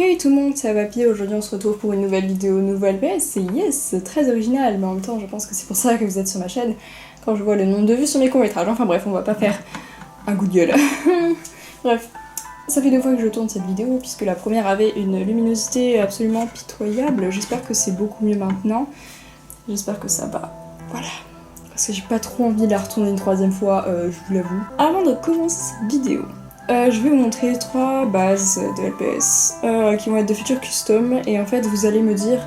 Hey tout le monde, c'est Avapi, aujourd'hui on se retrouve pour une nouvelle vidéo, nouvelle PS, c'est yes, très original, mais en même temps je pense que c'est pour ça que vous êtes sur ma chaîne, quand je vois le nombre de vues sur mes courts-métrages, enfin bref, on va pas faire un coup de gueule. Bref, ça fait 2 fois que je tourne cette vidéo, puisque la première avait une luminosité absolument pitoyable, j'espère que c'est beaucoup mieux maintenant, j'espère que ça va, voilà. Parce que j'ai pas trop envie de la retourner une 3e fois, je vous l'avoue. Avant de commencer cette vidéo, je vais vous montrer 3 bases de LPS qui vont être de Future Custom et en fait vous allez me dire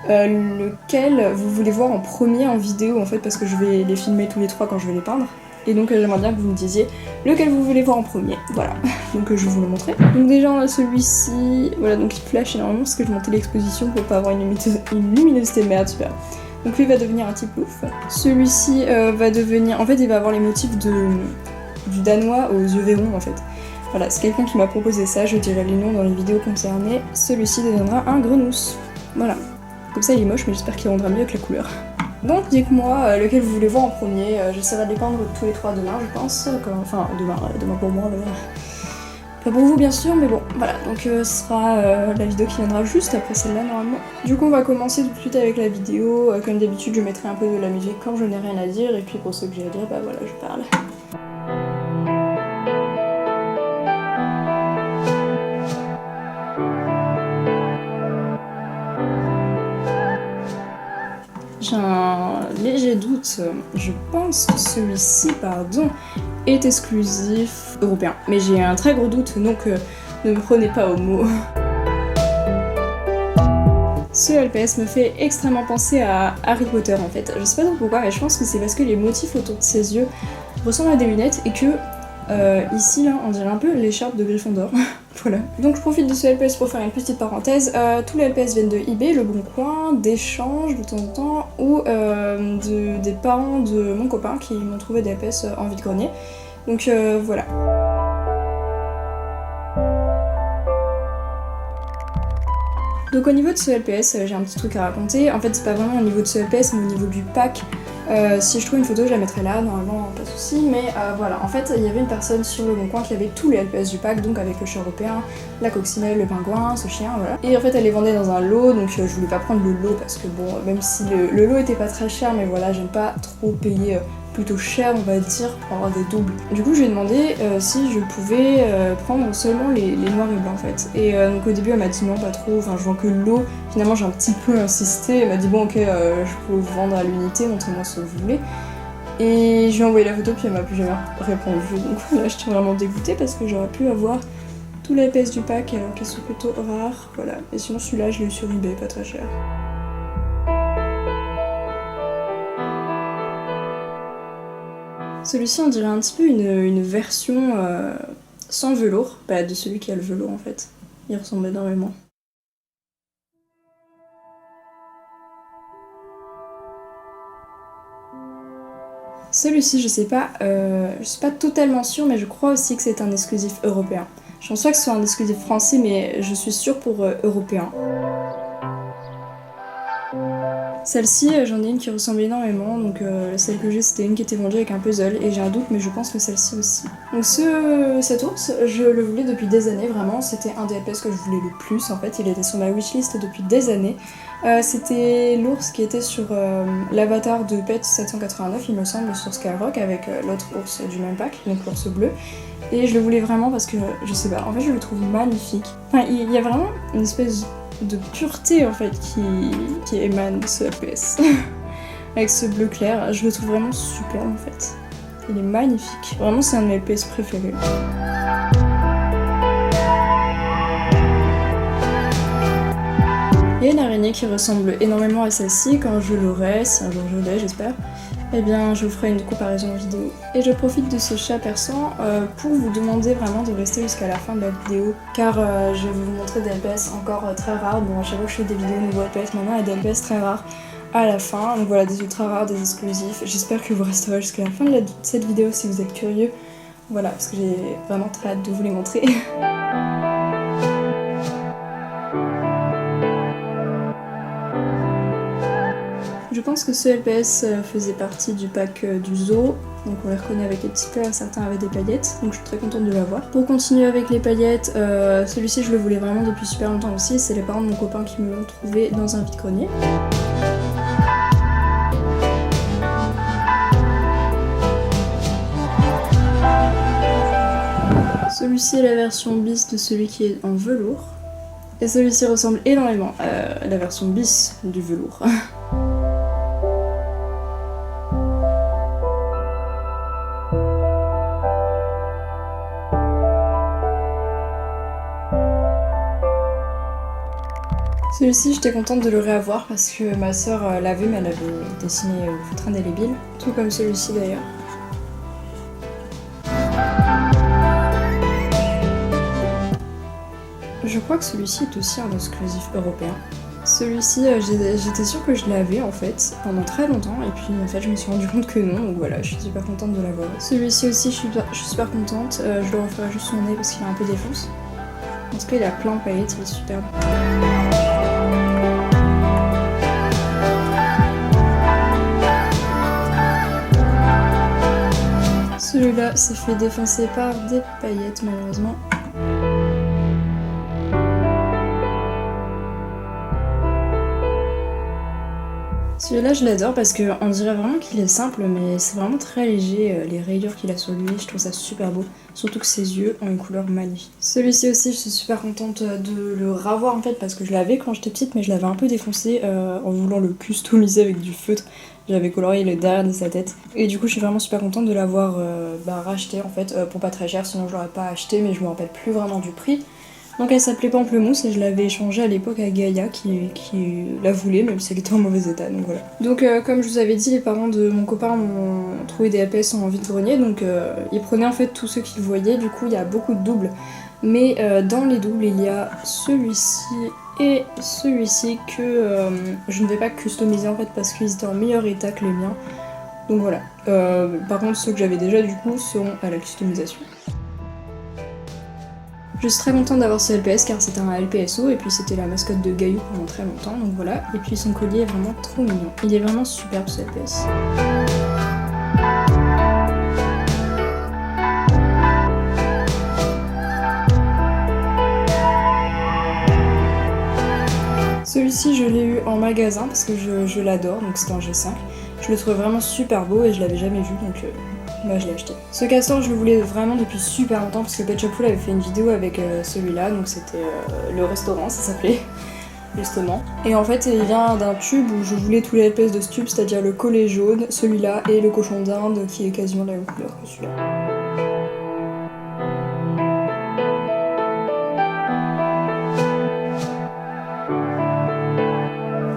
lequel vous voulez voir en premier en vidéo en fait parce que je vais les filmer tous les 3 quand je vais les peindre. Et donc j'aimerais bien que vous me disiez lequel vous voulez voir en premier, voilà. Donc je vais vous le montrer. Donc déjà on a celui-ci, voilà donc il flash énormément parce que je montais l'exposition pour pas avoir une luminosité de merde, super. Donc lui va devenir un type ouf. Celui-ci va devenir, en fait il va avoir les motifs du danois aux yeux verrons en fait. Voilà, c'est quelqu'un qui m'a proposé ça, je dirai les noms dans les vidéos concernées. Celui-ci deviendra un grenousse. Voilà. Comme ça il est moche mais j'espère qu'il rendra mieux avec la couleur. Donc dites-moi lequel vous voulez voir en premier. J'essaierai de les peindre tous les 3 demain je pense. Enfin demain pour moi d'ailleurs. Pas pour vous bien sûr, mais bon, voilà, donc ce sera la vidéo qui viendra juste après celle-là normalement. Du coup on va commencer tout de suite avec la vidéo, comme d'habitude je mettrai un peu de la musique quand je n'ai rien à dire, et puis pour ceux que j'ai à dire, bah voilà, je parle. J'ai un léger doute, je pense que celui-ci, pardon, est exclusif européen. Mais j'ai un très gros doute, donc ne me prenez pas au mot. Ce LPS me fait extrêmement penser à Harry Potter en fait. Je sais pas trop pourquoi, mais je pense que c'est parce que les motifs autour de ses yeux ressemblent à des lunettes et que ici là on dirait un peu l'écharpe de Gryffondor. Voilà. Donc je profite de ce LPS pour faire une petite parenthèse. Tous les LPS viennent de eBay, Le Bon Coin, d'échanges de temps en temps, ou des parents de mon copain qui m'ont trouvé des LPS en vide-grenier. Donc voilà. Donc au niveau de ce LPS, j'ai un petit truc à raconter. En fait c'est pas vraiment au niveau de ce LPS mais au niveau du pack. Si je trouve une photo je la mettrai là, normalement pas de soucis, mais voilà, en fait il y avait une personne sur le Bon Coin qui avait tous les LPS du pack, donc avec le chat européen, la coccinelle, le pingouin, ce chien, voilà. Et en fait elle les vendait dans un lot, donc je voulais pas prendre le lot parce que bon, même si le lot était pas très cher, mais voilà, j'aime pas trop payer plutôt cher on va dire pour avoir des doubles. Du coup je lui ai demandé si je pouvais prendre seulement les noirs et blancs en fait. Et donc au début elle m'a dit non pas trop, enfin je vois que l'eau. Finalement j'ai un petit peu insisté, elle m'a dit bon ok je peux vous vendre à l'unité, montrez-moi ce que vous voulez. Et je lui ai envoyé la photo puis elle m'a plus jamais répondu. Donc là j'étais vraiment dégoûtée parce que j'aurais pu avoir tous les PS du pack alors qu'elles sont plutôt rares. Voilà. Et sinon celui-là je l'ai eu sur eBay, pas très cher. Celui-ci on dirait un petit peu une version sans velours, bah, de celui qui a le velours en fait. Il ressemble énormément. Celui-ci je suis pas totalement sûre mais je crois aussi que c'est un exclusif européen. Je pense pas que ce soit un exclusif français mais je suis sûre pour européen. Celle-ci, j'en ai une qui ressemble énormément, donc celle que j'ai c'était une qui était vendue avec un puzzle et j'ai un doute mais je pense que celle-ci aussi. Donc cet ours, je le voulais depuis des années vraiment, c'était un des LPS que je voulais le plus en fait, il était sur ma wishlist depuis des années. C'était l'ours qui était sur l'avatar de Pet 789 il me semble, sur Skyrock avec l'autre ours du même pack, donc l'ours bleu. Et je le voulais vraiment parce que, je sais pas, en fait je le trouve magnifique. Enfin il y a vraiment une espèce de pureté en fait qui émane de ce LPS. Avec ce bleu clair, je le trouve vraiment super en fait. Il est magnifique. Vraiment c'est un de mes LPS préférés. Il y a une araignée qui ressemble énormément à celle-ci, quand je l'aurai, si un jour je l'ai j'espère, eh bien je vous ferai une comparaison en vidéo. Et je profite de ce chat persan pour vous demander vraiment de rester jusqu'à la fin de la vidéo, car je vais vous montrer des LPS encore très rares. Bon à chaque fois que je fais des vidéos niveau LPS maintenant, il y a des LPS très rares à la fin, donc voilà, des ultra rares, des exclusifs. J'espère que vous resterez jusqu'à la fin de cette vidéo si vous êtes curieux. Voilà, parce que j'ai vraiment très hâte de vous les montrer. Je pense que ce LPS faisait partie du pack du zoo, donc on les reconnaît avec les petits cœurs, certains avaient des paillettes, donc je suis très contente de l'avoir. Pour continuer avec les paillettes, celui-ci je le voulais vraiment depuis super longtemps aussi, c'est les parents de mon copain qui me l'ont trouvé dans un vide-grenier. Celui-ci est la version bis de celui qui est en velours. Et celui-ci ressemble énormément à la version bis du velours. Celui-ci, j'étais contente de le réavoir parce que ma soeur l'avait, mais elle avait dessiné au feutre indélébile. Tout comme celui-ci d'ailleurs. Je crois que celui-ci est aussi un exclusif européen. Celui-ci, j'étais sûre que je l'avais en fait pendant très longtemps et puis en fait je me suis rendu compte que non, donc voilà, je suis super contente de l'avoir. Celui-ci aussi, je suis super contente, je le referai juste son nez parce qu'il a un peu défonce. En tout cas, il a plein de paillettes, il est superbe. Celui-là s'est fait défoncer par des paillettes malheureusement. Celui-là je l'adore parce qu'on dirait vraiment qu'il est simple mais c'est vraiment très léger, les rayures qu'il a sur lui, je trouve ça super beau. Surtout que ses yeux ont une couleur magnifique. Celui-ci aussi je suis super contente de le revoir en fait parce que je l'avais quand j'étais petite mais je l'avais un peu défoncé en voulant le customiser avec du feutre. J'avais colorié le derrière de sa tête. Et du coup je suis vraiment super contente de l'avoir racheté en fait pour pas très cher, sinon je l'aurais pas acheté mais je me rappelle plus vraiment du prix. Donc elle s'appelait Pamplemousse et je l'avais échangée à l'époque à Gaïa qui la voulait même si elle était en mauvais état, donc voilà. Donc comme je vous avais dit, les parents de mon copain m'ont trouvé des LPS en vide-grenier, donc ils prenaient en fait tous ceux qu'ils voyaient, du coup il y a beaucoup de doubles. Mais dans les doubles il y a celui-ci et celui-ci que je ne vais pas customiser en fait parce qu'ils étaient en meilleur état que les miens. Donc voilà. Par contre ceux que j'avais déjà du coup seront à la customisation. Je suis très contente d'avoir ce LPS car c'était un LPSO et puis c'était la mascotte de Gaillou pendant très longtemps, donc voilà. Et puis son collier est vraiment trop mignon. Il est vraiment superbe ce LPS. Celui-ci je l'ai eu en magasin parce que je l'adore, donc c'était un G5. Je le trouvais vraiment super beau et je l'avais jamais vu donc moi je l'ai acheté. Ce castor je le voulais vraiment depuis super longtemps parce que Pet Shop Full avait fait une vidéo avec celui-là, donc c'était le restaurant, ça s'appelait justement. Et en fait il vient d'un tube où je voulais tous les LPS de ce tube, c'est-à-dire le collet jaune, celui-là et le cochon d'Inde qui est quasiment la même couleur que celui-là.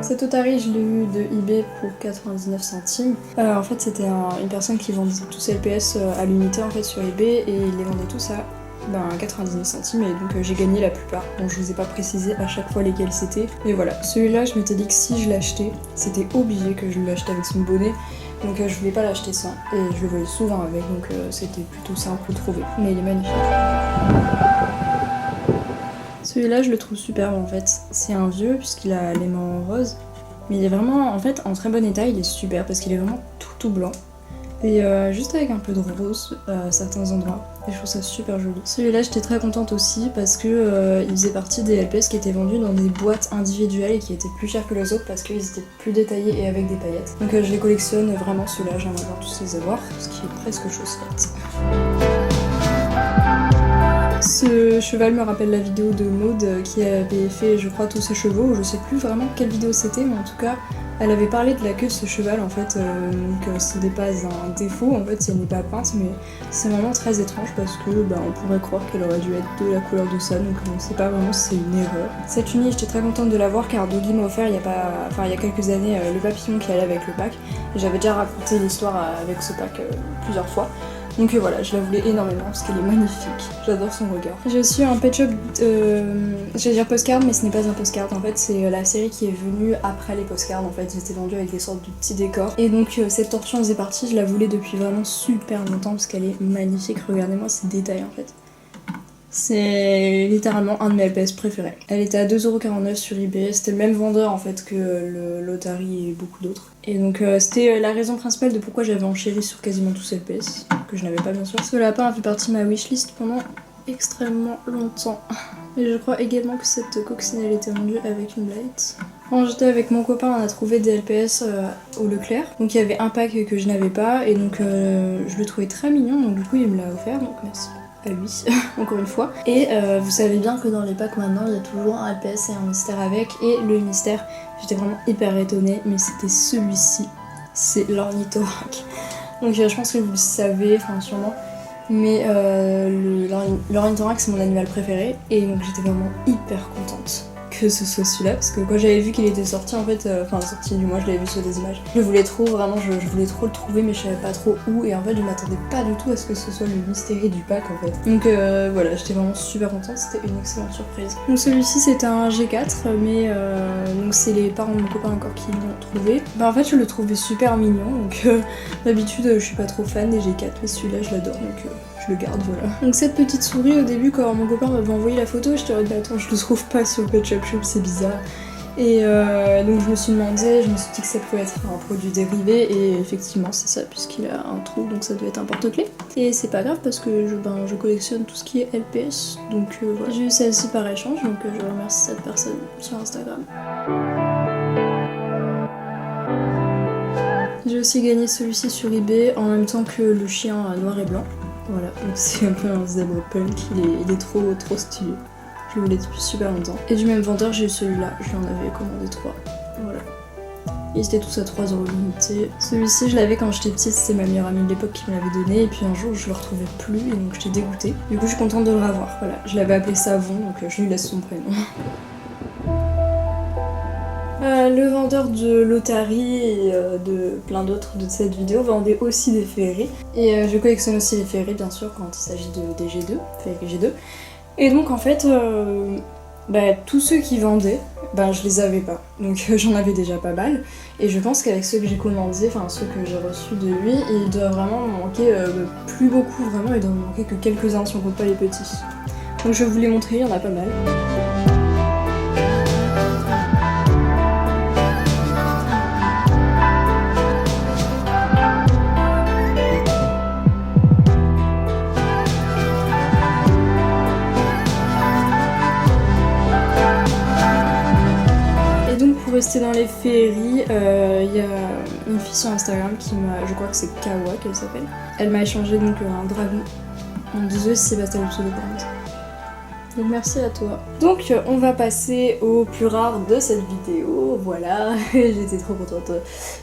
Cet Otari, je l'ai eu de eBay pour 99 centimes. En fait, c'était une personne qui vendait tous ses LPS à l'unité en fait sur eBay et il les vendait tous à 99 centimes et donc j'ai gagné la plupart. Bon, je vous ai pas précisé à chaque fois lesquels c'était. Mais voilà, celui-là, je m'étais dit que si je l'achetais, c'était obligé que je l'achetais avec son bonnet. Donc je voulais pas l'acheter sans et je le voyais souvent avec, donc c'était plutôt simple de trouver. Mais il est magnifique. Celui-là, je le trouve superbe en fait. C'est un vieux puisqu'il a les mains roses. Mais il est vraiment, en fait, en très bon état, il est super parce qu'il est vraiment tout blanc. Et juste avec un peu de rose à certains endroits. Et je trouve ça super joli. Celui-là, j'étais très contente aussi parce que il faisait partie des LPS qui étaient vendus dans des boîtes individuelles et qui étaient plus chers que les autres parce qu'ils étaient plus détaillés et avec des paillettes. Donc je les collectionne vraiment, ceux-là, j'aimerais bien tous les avoir, ce qui est presque chose faite. Ce cheval me rappelle la vidéo de Maud qui avait fait, je crois, tous ses chevaux. Je sais plus vraiment quelle vidéo c'était, mais en tout cas, elle avait parlé de la queue de ce cheval en fait, que ce n'est pas un défaut en fait si elle n'est pas peinte, mais c'est vraiment très étrange parce que on pourrait croire qu'elle aurait dû être de la couleur de ça, donc on ne sait pas vraiment si c'est une erreur. Cette unie, j'étais très contente de l'avoir car Doggy m'a offert il y a quelques années le papillon qui allait avec le pack. J'avais déjà raconté l'histoire avec ce pack plusieurs fois. Donc voilà, je la voulais énormément parce qu'elle est magnifique, j'adore son regard. J'ai aussi un Pet Shop, j'allais dire postcard mais ce n'est pas un postcard en fait, c'est la série qui est venue après les postcards en fait, ils étaient vendus avec des sortes de petits décors. Et donc cette tortue en faisait partie, je la voulais depuis vraiment super longtemps parce qu'elle est magnifique, regardez-moi ces détails en fait. C'est littéralement un de mes LPS préférés. Elle était à 2,49€ sur eBay, c'était le même vendeur en fait que le Lotari et beaucoup d'autres. Et donc c'était la raison principale de pourquoi j'avais enchéri sur quasiment tous ces LPS, que je n'avais pas bien sûr. Ce lapin a fait partie de ma wishlist pendant extrêmement longtemps. Et je crois également que cette coccinelle était vendue avec une light. Quand j'étais avec mon copain, on a trouvé des LPS au Leclerc. Donc il y avait un pack que je n'avais pas et donc je le trouvais très mignon, donc du coup il me l'a offert, donc merci à lui, encore une fois. Et vous savez bien que dans les packs maintenant, il y a toujours un LPS et un mystère avec. Et le mystère, j'étais vraiment hyper étonnée, mais c'était celui-ci. C'est l'ornithorynque. Donc je pense que vous le savez, enfin sûrement. Mais l'ornithorynque c'est mon animal préféré et donc j'étais vraiment hyper contente que ce soit celui-là parce que quand j'avais vu qu'il était sorti en fait, sorti du mois, je l'avais vu sur des images. Je voulais trop, vraiment je voulais trop le trouver mais je savais pas trop où et en fait je m'attendais pas du tout à ce que ce soit le mystérieux du pack en fait. Donc voilà, j'étais vraiment super contente, c'était une excellente surprise. Donc celui-ci c'était un G4 mais donc c'est les parents de mon copain encore qui l'ont trouvé. Bah en fait je le trouvais super mignon donc d'habitude je suis pas trop fan des G4 mais celui-là je l'adore donc je le garde, voilà. Donc cette petite souris au début quand mon copain m'avait envoyé la photo, j'étais en mode attends je le trouve pas sur Pet Shop Shop, c'est bizarre. Et donc je me suis demandé, je me suis dit que ça pouvait être un produit dérivé et effectivement c'est ça puisqu'il a un trou donc ça doit être un porte-clés. Et c'est pas grave parce que je collectionne tout ce qui est LPS donc voilà. J'ai eu celle-ci par échange donc je remercie cette personne sur Instagram. J'ai aussi gagné celui-ci sur eBay en même temps que le chien noir et blanc. Voilà, donc c'est un peu un zèbre punk, il est trop stylé. Je le voulais depuis super longtemps. Et du même vendeur, j'ai eu celui-là, je lui en avais commandé 3. Voilà. Ils étaient tous à 3€ l'unité. Celui-ci, je l'avais quand j'étais petite, c'était ma meilleure amie de l'époque qui me l'avait donné. Et puis un jour, je le retrouvais plus et donc j'étais dégoûtée. Du coup, je suis contente de le revoir. Voilà, je l'avais appelé Savon, donc je lui laisse son prénom. Le vendeur de Lotari et de plein d'autres de cette vidéo vendait aussi des féeries. Et je collectionne aussi les féeries bien sûr quand il s'agit des G2, féeries G2. Et donc en fait, tous ceux qui vendaient, je les avais pas. Donc j'en avais déjà pas mal. Et je pense qu'avec ceux que j'ai commandés, enfin ceux que j'ai reçus de lui, il doit vraiment me manquer plus beaucoup, vraiment il doit me manquer que quelques-uns si on compte pas les petits. Donc je vais vous les montrer, il y en a pas mal. Pour rester dans les féeries, il y a une fille sur Instagram qui m'a, je crois que c'est Kawa qu'elle s'appelle. Elle m'a échangé donc un dragon. On me disait si Sébastien le pseudo par contre. Donc merci à toi. Donc on va passer au plus rare de cette vidéo, voilà. J'étais trop contente.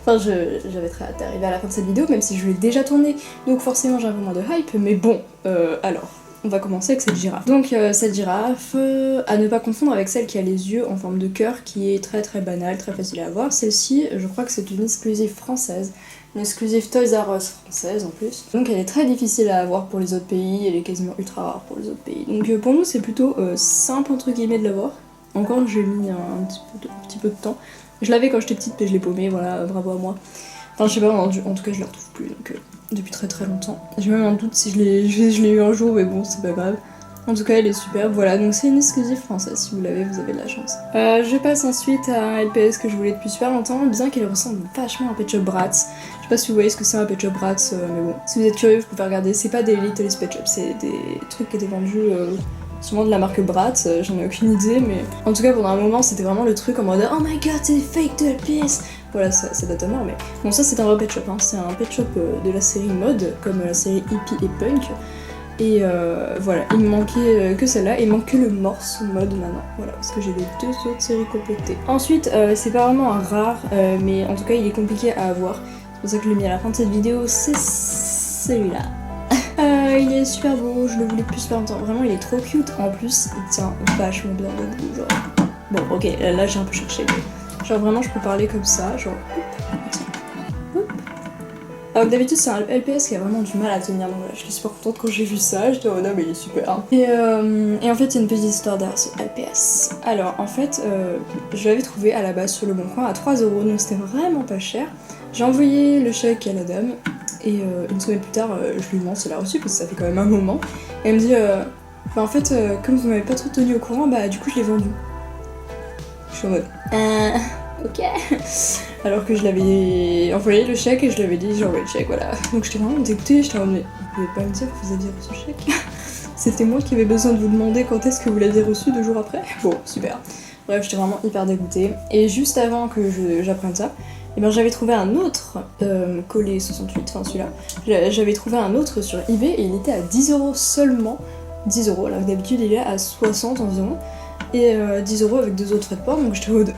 Enfin j'avais très hâte d'arriver à la fin de cette vidéo, même si je l'ai déjà tournée. Donc forcément j'ai un peu moins de hype, mais bon, alors. On va commencer avec cette girafe. Donc cette girafe, à ne pas confondre avec celle qui a les yeux en forme de cœur, qui est très très banale, très facile à avoir. Celle-ci, je crois que c'est une exclusive française, une exclusive Toys R Us française en plus. Donc elle est très difficile à avoir pour les autres pays, elle est quasiment ultra rare pour les autres pays. Donc pour nous c'est plutôt simple entre guillemets de l'avoir. Encore j'ai mis un petit peu de temps. Je l'avais quand j'étais petite mais je l'ai paumé, voilà, bravo à moi. Enfin je sais pas, en tout cas je la retrouve plus donc depuis très très longtemps. J'ai même un doute si je l'ai eu un jour mais bon c'est pas grave. En tout cas elle est superbe, voilà, donc c'est une exclusive française, si vous l'avez, vous avez de la chance. Je passe ensuite à un LPS que je voulais depuis super longtemps, bien qu'elle ressemble vachement à Pet Shop Bratz. Je sais pas si vous voyez ce que c'est un Pet Shop Bratz, mais bon. Si vous êtes curieux vous pouvez regarder, c'est pas des Little Pet Shop, c'est des trucs qui étaient vendus sûrement de la marque Bratz, j'en ai aucune idée, mais en tout cas pendant un moment c'était vraiment le truc en mode oh my god c'est fake de LPS. Voilà, ça date à mort, mais bon, ça c'est un vrai pet shop, hein. C'est un pet shop de la série mode, comme la série hippie et punk. Et voilà, il me manquait que celle-là, il manque que le morse mode maintenant. Voilà, parce que j'ai les 2 autres séries complétées. Ensuite, c'est pas vraiment un rare, mais en tout cas il est compliqué à avoir. C'est pour ça que je l'ai mis à la fin de cette vidéo, c'est celui-là. Il est super beau, je le voulais depuis super longtemps. Vraiment, il est trop cute. En plus, il tient vachement bien debout, genre. Bon, ok, là j'ai un peu cherché, mais genre vraiment je peux parler comme ça, genre hop. Alors que d'habitude c'est un LPS qui a vraiment du mal à tenir, donc voilà, je suis super contente quand j'ai vu ça, j'étais oh non mais il est super. Et en fait il y a une petite histoire derrière ce LPS. Alors en fait je l'avais trouvé à la base sur le bon coin à 3€, donc c'était vraiment pas cher. J'ai envoyé le chèque à la dame et une semaine plus tard je lui demande si elle a reçu parce que ça fait quand même un moment. Et elle me dit Bah en fait, comme vous m'avez pas trop tenu au courant, bah du coup je l'ai vendu. Je suis en mode ok. Alors que je l'avais envoyé le chèque et je lui avais dit j'ai envoyé le chèque, voilà. Donc j'étais vraiment dégoûtée, j'étais en mode mais vous pouvez pas me dire que vous aviez reçu le chèque. C'était moi qui avais besoin de vous demander quand est-ce que vous l'aviez reçu 2 jours après. Bon, super. Bref, j'étais vraiment hyper dégoûtée. Et juste avant que j'apprenne ça, eh ben, j'avais trouvé un autre collet 68, enfin celui-là. J'avais trouvé un autre sur eBay et il était à 10€ seulement. 10€, alors que d'habitude il est à 60 environ. Et 10€ avec 2 autres frais de port, donc j'étais en mode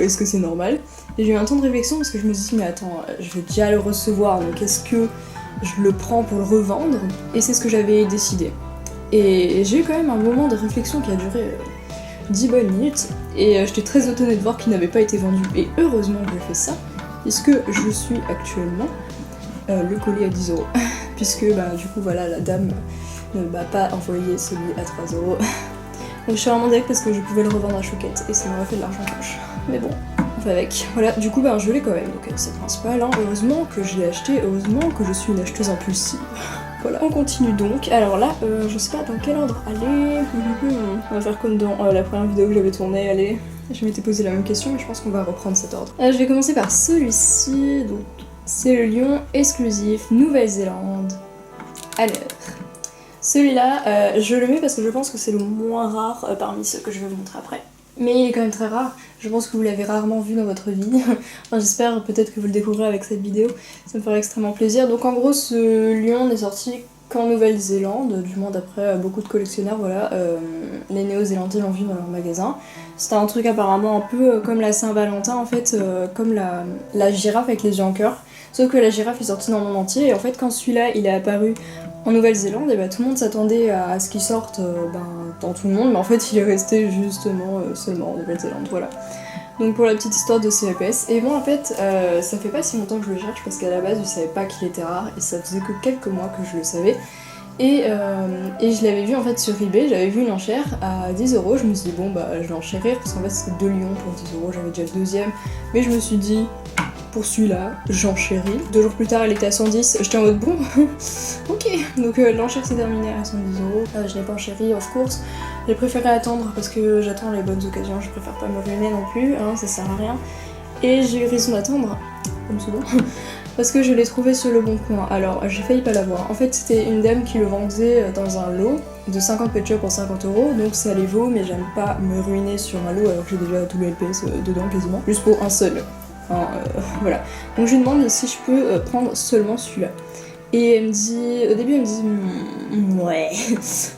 est-ce que c'est normal? Et j'ai eu un temps de réflexion parce que je me suis dit mais attends, je vais déjà le recevoir, donc est-ce que je le prends pour le revendre? Et c'est ce que j'avais décidé. Et j'ai eu quand même un moment de réflexion qui a duré 10 bonnes minutes, et j'étais très étonnée de voir qu'il n'avait pas été vendu. Et heureusement que j'ai fait ça, puisque je suis actuellement le collier à 10€. Puisque bah, du coup voilà, la dame ne m'a pas envoyé celui à 3€. Donc je suis vraiment deg parce que je pouvais le revendre à Choquette et ça m'aurait fait de l'argent cash. Mais bon, on fait avec. Voilà, du coup bah je l'ai quand même, donc c'est le principal. Hein. Heureusement que je l'ai acheté, heureusement que je suis une acheteuse impulsive. Voilà, on continue donc. Alors là, je sais pas dans quel ordre aller. On va faire comme dans la première vidéo que j'avais tournée, allez. Je m'étais posé la même question, mais je pense qu'on va reprendre cet ordre. Je vais commencer par celui-ci, donc c'est le lion exclusif Nouvelle-Zélande. Alors, celui-là, je le mets parce que je pense que c'est le moins rare parmi ceux que je vais vous montrer après. Mais il est quand même très rare, je pense que vous l'avez rarement vu dans votre vie. Enfin, j'espère peut-être que vous le découvrirez avec cette vidéo, ça me ferait extrêmement plaisir. Donc en gros, ce lion n'est sorti qu'en Nouvelle-Zélande, du moins d'après beaucoup de collectionneurs, voilà. Les Néo-Zélandais l'ont vu dans leur magasin. C'était un truc apparemment un peu comme la Saint-Valentin, en fait, comme la girafe avec les yeux en cœur. Sauf que la girafe est sortie dans le monde entier, et en fait quand celui-là il est apparu en Nouvelle-Zélande, et bah, tout le monde s'attendait à ce qu'il sorte dans tout le monde, mais en fait il est resté justement seulement en Nouvelle-Zélande, voilà. Donc pour la petite histoire de CLPS. Et bon en fait, ça fait pas si longtemps que je le cherche parce qu'à la base je savais pas qu'il était rare et ça faisait que quelques mois que je le savais. Et je l'avais vu en fait sur eBay, j'avais vu une enchère à 10€, je me suis dit bon bah je vais enchérir parce qu'en fait c'était 2 lions pour 10€, j'avais déjà le deuxième, mais je me suis dit pour celui-là, j'enchéris. 2 jours plus tard elle était à 110, j'étais en mode bon, ok, donc l'enchère s'est terminée à 110€, je l'ai pas enchéri of course, j'ai préféré attendre parce que j'attends les bonnes occasions, je préfère pas me ruiner non plus, hein, ça sert à rien. Et j'ai eu raison d'attendre, comme souvent, parce que je l'ai trouvé sur le bon coin. Alors j'ai failli pas l'avoir. En fait c'était une dame qui le vendait dans un lot de 50 pet shops pour 50€, donc ça les vaut, mais j'aime pas me ruiner sur un lot alors que j'ai déjà tout le LPS dedans quasiment, juste pour un seul. Enfin, voilà. Donc je lui demande si je peux prendre seulement celui-là. Et elle me dit, au début elle me dit ouais,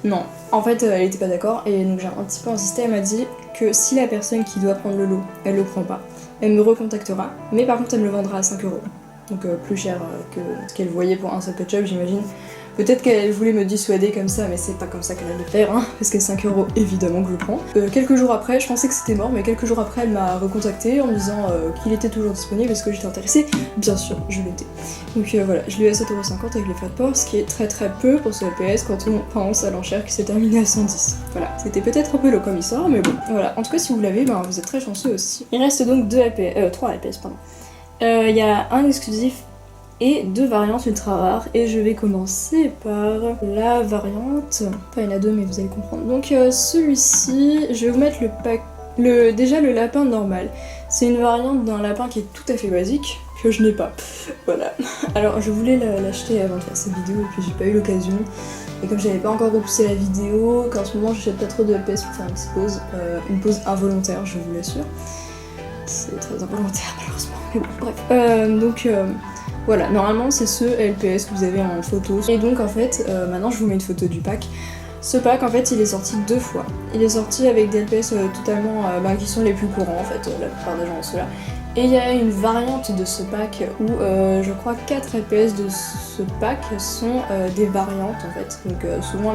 non. En fait elle était pas d'accord et donc j'ai un petit peu insisté, elle m'a dit que si la personne qui doit prendre le lot, elle le prend pas, elle me recontactera, mais par contre elle me le vendra à 5€. Donc plus cher que ce qu'elle voyait pour un seul pet shop j'imagine. Peut-être qu'elle voulait me dissuader comme ça, mais c'est pas comme ça qu'elle allait faire, hein, parce que 5€ évidemment que je prends. Quelques jours après, je pensais que c'était mort, mais quelques jours après, elle m'a recontacté en me disant qu'il était toujours disponible, est-ce que j'étais intéressée? Bien sûr, je l'étais. Donc voilà, je lui ai à 7,50€ avec les frais de port, ce qui est très très peu pour ce LPS quand on pense à l'enchère qui s'est terminée à 110. Voilà, c'était peut-être un peu long comme histoire, mais bon. Voilà, en tout cas, si vous l'avez, ben, vous êtes très chanceux aussi. Il reste donc 3 LPS, pardon. Il y a un exclusif et 2 variantes ultra rares, et je vais commencer par la variante, enfin il y en a 2 mais vous allez comprendre. Donc celui-ci, je vais vous mettre déjà le lapin normal. C'est une variante d'un lapin qui est tout à fait basique, que je n'ai pas, voilà. Alors je voulais l'acheter avant de faire cette vidéo et puis j'ai pas eu l'occasion. Et comme j'avais pas encore repoussé la vidéo, qu'en ce moment j'achète pas trop de LPS pour faire une petite pause, une pause involontaire je vous l'assure. C'est très involontaire malheureusement, mais bon bref. Voilà, normalement c'est ce LPS que vous avez en photo. Et donc en fait, maintenant je vous mets une photo du pack. Ce pack en fait il est sorti 2 fois. Il est sorti avec des LPS totalement qui sont les plus courants en fait, la plupart des gens ont ceux-là. Et il y a une variante de ce pack où je crois 4 LPS de ce pack sont des variantes en fait. Donc souvent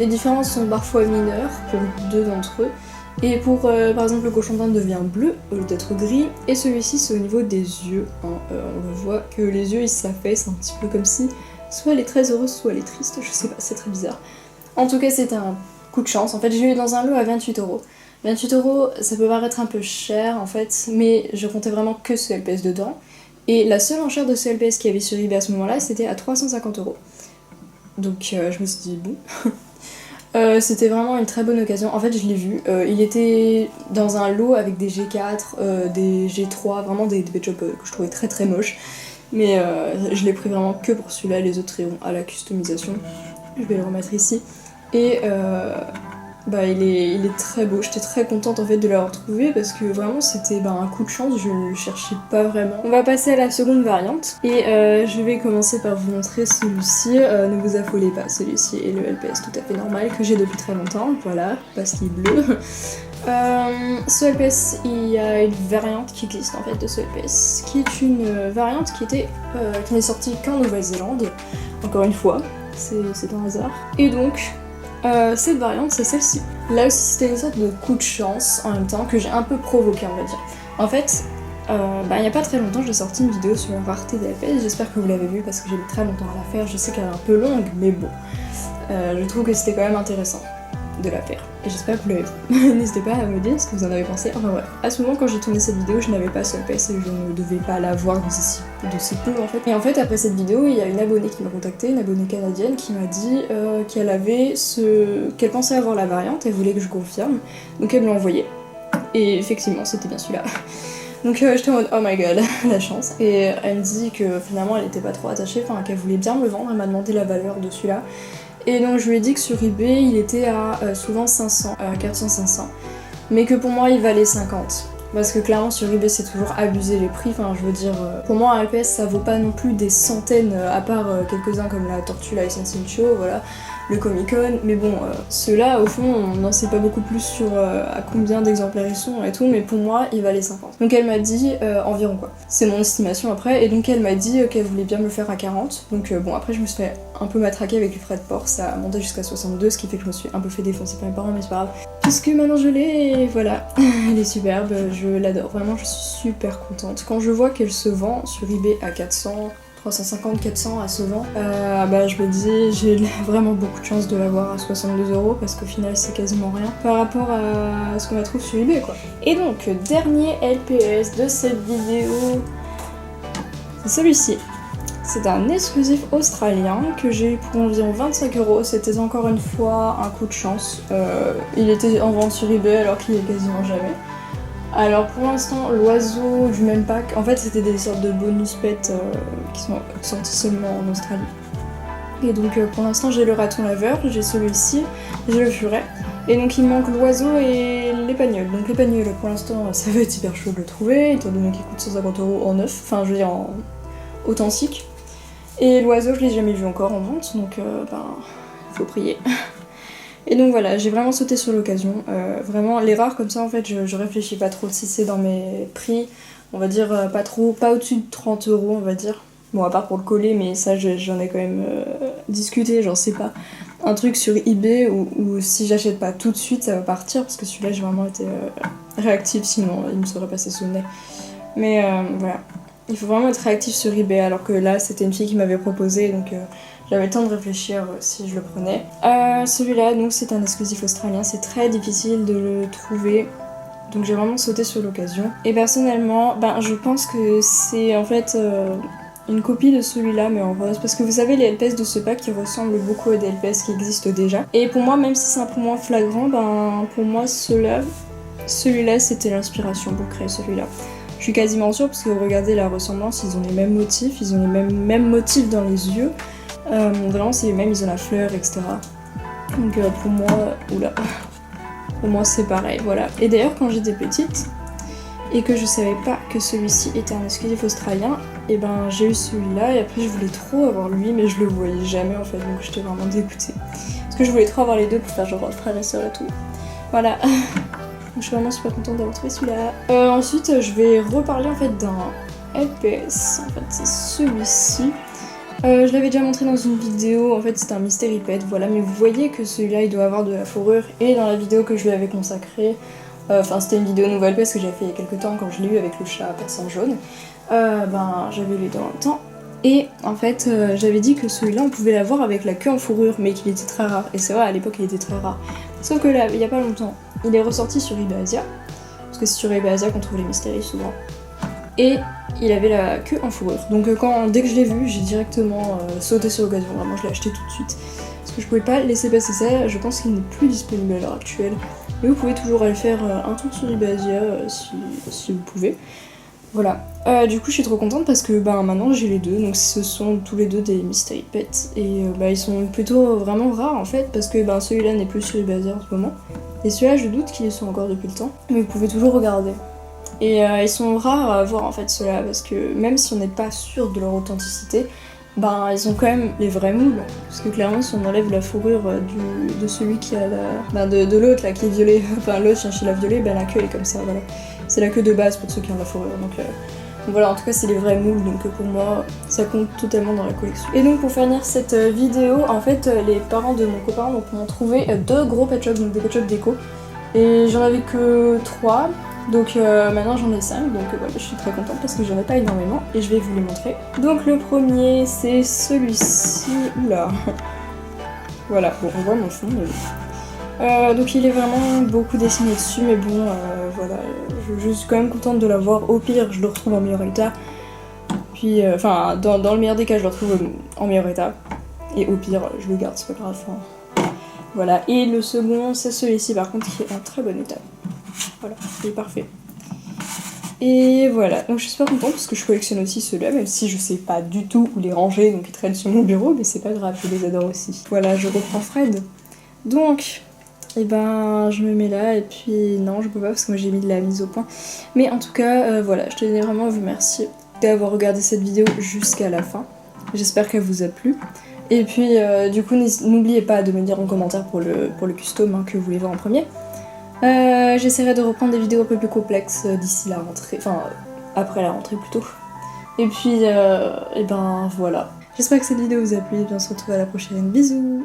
les différences sont parfois mineures pour 2 d'entre eux. Et pour, par exemple, le cochon d'Inde devient bleu au lieu d'être gris, et celui-ci c'est au niveau des yeux. Hein. On le voit que les yeux ils s'affaissent un petit peu comme si soit elle est très heureuse, soit elle est triste, je sais pas, c'est très bizarre. En tout cas c'est un coup de chance, en fait j'ai eu dans un lot à 28€. 28€, ça peut paraître un peu cher en fait, mais je comptais vraiment que ce LPS dedans. Et la seule enchère de ce LPS qu'il y avait sur eBay à ce moment-là, c'était à 350€. Donc je me suis dit bon... C'était vraiment une très bonne occasion. En fait, je l'ai vu. Il était dans un lot avec des G4, des G3, vraiment des pet shops que je trouvais très très moches. Mais je l'ai pris vraiment que pour celui-là. Les autres iront à la customisation. Je vais le remettre ici. Et bah, il est très beau. J'étais très contente en fait de l'avoir trouvé parce que vraiment c'était un coup de chance. Je ne le cherchais pas vraiment. On va passer à la seconde variante. Et je vais commencer par vous montrer celui-ci. Ne vous affolez pas, celui-ci est le LPS tout à fait normal que j'ai depuis très longtemps. Voilà, parce qu'il est bleu. Ce LPS, il y a une variante qui existe en fait de ce LPS, qui est une variante qui n'est sortie qu'en Nouvelle-Zélande. Encore une fois, c'est un hasard. Et donc, cette variante, c'est celle-ci. Là aussi, c'était une sorte de coup de chance en même temps que j'ai un peu provoqué, on va dire. En fait, il n'y a pas très longtemps, j'ai sorti une vidéo sur la rareté des LPS. J'espère que vous l'avez vue parce que j'ai mis très longtemps à la faire. Je sais qu'elle est un peu longue, mais bon, je trouve que c'était quand même intéressant de la faire. Et j'espère que vous l'avez vu. N'hésitez pas à me dire ce que vous en avez pensé. Enfin bref. À ce moment, quand j'ai tourné cette vidéo, je n'avais pas ce LPS et je ne devais pas la voir de si peu en fait. Et en fait, après cette vidéo, il y a une abonnée qui m'a contactée, une abonnée canadienne, qui m'a dit qu'elle pensait avoir la variante, elle voulait que je confirme. Donc elle me l'a envoyé. Et effectivement, c'était bien celui-là. Donc j'étais en mode oh my god, la chance. Et elle me dit que finalement elle était pas trop attachée, enfin qu'elle voulait bien me le vendre, elle m'a demandé la valeur de celui-là. Et donc je lui ai dit que sur eBay il était à souvent 500, 400-500. Mais que pour moi il valait 50. Parce que clairement sur eBay c'est toujours abusé les prix, enfin je veux dire, pour moi un LPS ça vaut pas non plus des centaines, à part quelques-uns comme la Tortue License Show, voilà, le Comic Con, mais bon, ceux-là au fond on n'en sait pas beaucoup plus sur à combien d'exemplaires ils sont et tout, mais pour moi il valait 50. Donc elle m'a dit environ quoi, c'est mon estimation après, et donc elle m'a dit qu'elle voulait bien me le faire à 40, donc bon après je me suis fait un peu matraquer avec les frais de port, ça a monté jusqu'à 62, ce qui fait que je me suis un peu fait défoncer par mes parents, mais c'est pas grave. Puisque maintenant je l'ai, et voilà, elle est superbe, je l'adore, vraiment je suis super contente. Quand je vois qu'elle se vend sur eBay à 400, 350, 400 à se vend, je me dis j'ai vraiment beaucoup de chance de l'avoir à 62 € parce qu'au final c'est quasiment rien par rapport à ce qu'on la trouve sur eBay quoi. Et donc, dernier LPS de cette vidéo, c'est celui-ci. C'est un exclusif australien que j'ai eu pour environ 25 €. C'était encore une fois un coup de chance. Il était en vente sur eBay alors qu'il est quasiment jamais. Alors pour l'instant, l'oiseau du même pack, en fait c'était des sortes de bonus pets qui sont sortis seulement en Australie. Et donc pour l'instant j'ai le raton laveur, j'ai celui-ci, j'ai le furet. Et donc il me manque l'oiseau et l'épagnol. Donc l'épagnol pour l'instant ça va être hyper chaud de le trouver, étant donné qu'il coûte 150 € en neuf, enfin je veux dire en authentique. Et l'oiseau je l'ai jamais vu encore en vente, donc faut prier. Et donc voilà, j'ai vraiment sauté sur l'occasion. Vraiment, les rares comme ça, en fait, je réfléchis pas trop si c'est dans mes prix. On va dire pas au-dessus de 30 €, on va dire. Bon, à part pour le coller, mais ça, j'en ai quand même discuté, j'en sais pas. Un truc sur eBay où si j'achète pas tout de suite, ça va partir, parce que celui-là, j'ai vraiment été réactive, sinon il me serait passé sous le nez. Mais voilà, il faut vraiment être réactif sur eBay, alors que là, c'était une fille qui m'avait proposé, donc... J'avais le temps de réfléchir si je le prenais. Celui-là, donc c'est un exclusif australien, c'est très difficile de le trouver. Donc j'ai vraiment sauté sur l'occasion. Et personnellement, je pense que c'est en fait une copie de celui-là, mais en rose. Parce que vous savez, les LPS de ce pack qui ressemblent beaucoup à des LPS qui existent déjà. Et pour moi, même si c'est un peu moins flagrant, pour moi celui-là c'était l'inspiration pour créer celui-là. Je suis quasiment sûre parce que regardez la ressemblance, ils ont les mêmes motifs, ils ont les mêmes motifs dans les yeux. Vraiment c'est les mêmes, ils ont la fleur, etc. Donc pour moi c'est pareil, voilà. Et d'ailleurs quand j'étais petite et que je savais pas que celui-ci était un exclusif australien, et j'ai eu celui-là et après je voulais trop avoir lui mais je le voyais jamais en fait, donc j'étais vraiment dégoûtée. Parce que je voulais trop avoir les deux pour faire genre frère et soeur et tout. Voilà. Donc je suis vraiment super contente d'avoir trouvé celui-là. Ensuite je vais reparler en fait d'un LPS, en fait c'est celui-ci. Je l'avais déjà montré dans une vidéo, en fait c'était un Mystery Pet, voilà, mais vous voyez que celui-là il doit avoir de la fourrure, et dans la vidéo que je lui avais consacrée, c'était une vidéo nouvelle parce que j'avais fait il y a quelques temps quand je l'ai eu avec le chat persan jaune, j'avais les deux en même temps, et en fait j'avais dit que celui-là on pouvait l'avoir avec la queue en fourrure, mais qu'il était très rare, et c'est vrai à l'époque il était très rare, sauf que là, il y a pas longtemps, il est ressorti sur eBay Asia, parce que c'est sur eBay Asia qu'on trouve les Mystery souvent, et il avait la queue en fourrure. Donc dès que je l'ai vu, j'ai directement sauté sur l'occasion, vraiment je l'ai acheté tout de suite. Parce que je pouvais pas laisser passer ça, je pense qu'il n'est plus disponible à l'heure actuelle. Mais vous pouvez toujours aller faire un tour sur Ibasia si vous pouvez. Voilà. Du coup, je suis trop contente parce que maintenant j'ai les deux, donc ce sont tous les deux des mystery pets. Et ils sont plutôt vraiment rares en fait, parce que celui-là n'est plus sur Ibasia en ce moment. Et celui-là, je doute qu'ils y sont encore depuis le temps, mais vous pouvez toujours regarder. Et ils sont rares à avoir en fait ceux-là, parce que même si on n'est pas sûr de leur authenticité, ils ont quand même les vrais moules. Parce que clairement, si on enlève la fourrure de celui qui a de l'autre là qui est violet, enfin l'autre chinchilla violet, la queue est comme ça, voilà. C'est la queue de base pour ceux qui ont la fourrure. Donc voilà, en tout cas c'est les vrais moules, donc pour moi ça compte totalement dans la collection. Et donc pour finir cette vidéo, en fait les parents de mon copain m'ont trouvé 2 gros pet shops, donc des pet shops déco. Et j'en avais que 3. Donc maintenant j'en ai 5, donc voilà, je suis très contente parce que j'en ai pas énormément et je vais vous les montrer. Donc le premier c'est celui-ci, oula, voilà, bon on voit mon fond, mais bon. Donc il est vraiment beaucoup dessiné dessus, mais bon voilà, je suis quand même contente de l'avoir. Au pire je le retrouve en meilleur état, puis enfin dans le meilleur des cas je le retrouve en meilleur état, et au pire je le garde, c'est pas grave, hein. Voilà, et le second c'est celui-ci par contre qui est en très bon état. Voilà, il est parfait. Et voilà, donc je suis super contente parce que je collectionne aussi ceux-là, même si je sais pas du tout où les ranger, donc ils traînent sur mon bureau, mais c'est pas grave, je les adore aussi. Voilà, je reprends Fred. Donc, je me mets là, et puis non, je peux pas parce que moi j'ai mis de la mise au point. Mais en tout cas, voilà, je tenais vraiment à vous remercier d'avoir regardé cette vidéo jusqu'à la fin. J'espère qu'elle vous a plu. Et puis, du coup, n'oubliez pas de me dire en commentaire pour le custom que vous voulez voir en premier. J'essaierai de reprendre des vidéos un peu plus complexes d'ici la rentrée, enfin après la rentrée plutôt. Et puis voilà. J'espère que cette vidéo vous a plu et bien on se retrouve à la prochaine. Bisous!